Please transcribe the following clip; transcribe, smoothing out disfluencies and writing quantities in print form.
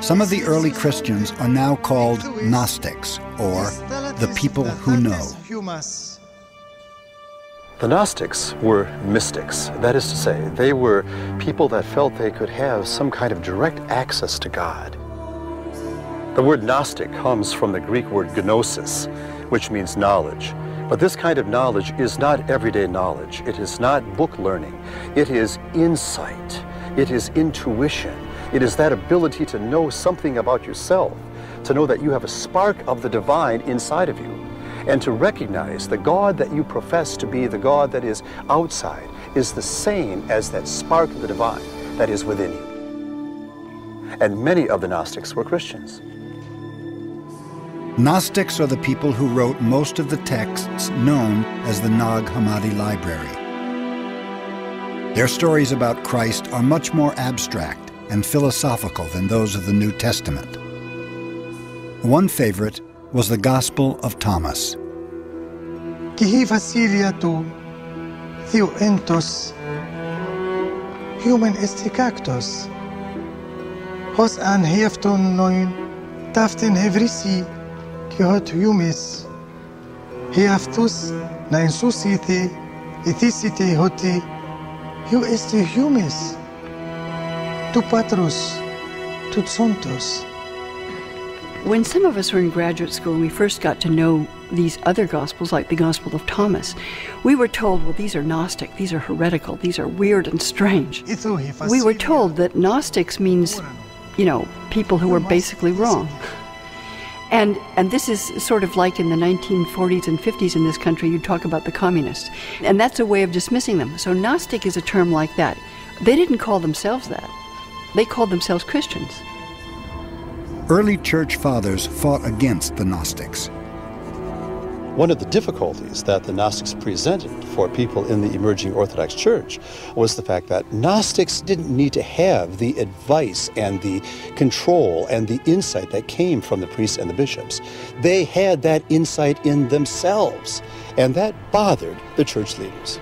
Some of the early Christians are now called Gnostics, or the people who know. The Gnostics were mystics. That is to say, they were people that felt they could have some kind of direct access to God. The word Gnostic comes from the Greek word gnosis, which means knowledge. But this kind of knowledge is not everyday knowledge. It is not book learning. It is insight. It is intuition. It is that ability to know something about yourself, to know that you have a spark of the divine inside of you, and to recognize the God that you profess to be, the God that is outside, is the same as that spark of the divine that is within you. And many of the Gnostics were Christians. Gnostics are the people who wrote most of the texts known as the Nag Hammadi Library. Their stories about Christ are much more abstract and philosophical than those of the New Testament. One favorite was the Gospel of Thomas. Kihi vasiliatu theo entos human estikaktos hos an hefton noin taften hevrisi kihot humis heftus na insusite ethisite hoti hu este humis tu patros tu sontos. When some of us were in graduate school and we first got to know these other Gospels, like the Gospel of Thomas, we were told, well, these are Gnostic, these are heretical, these are weird and strange. We were told that Gnostics means, people who were basically wrong. And this is sort of like in the 1940s and 50s in this country, you'd talk about the communists. And that's a way of dismissing them. So Gnostic is a term like that. They didn't call themselves that. They called themselves Christians. Early church fathers fought against the Gnostics. One of the difficulties that the Gnostics presented for people in the emerging Orthodox Church was the fact that Gnostics didn't need to have the advice and the control and the insight that came from the priests and the bishops. They had that insight in themselves, and that bothered the church leaders.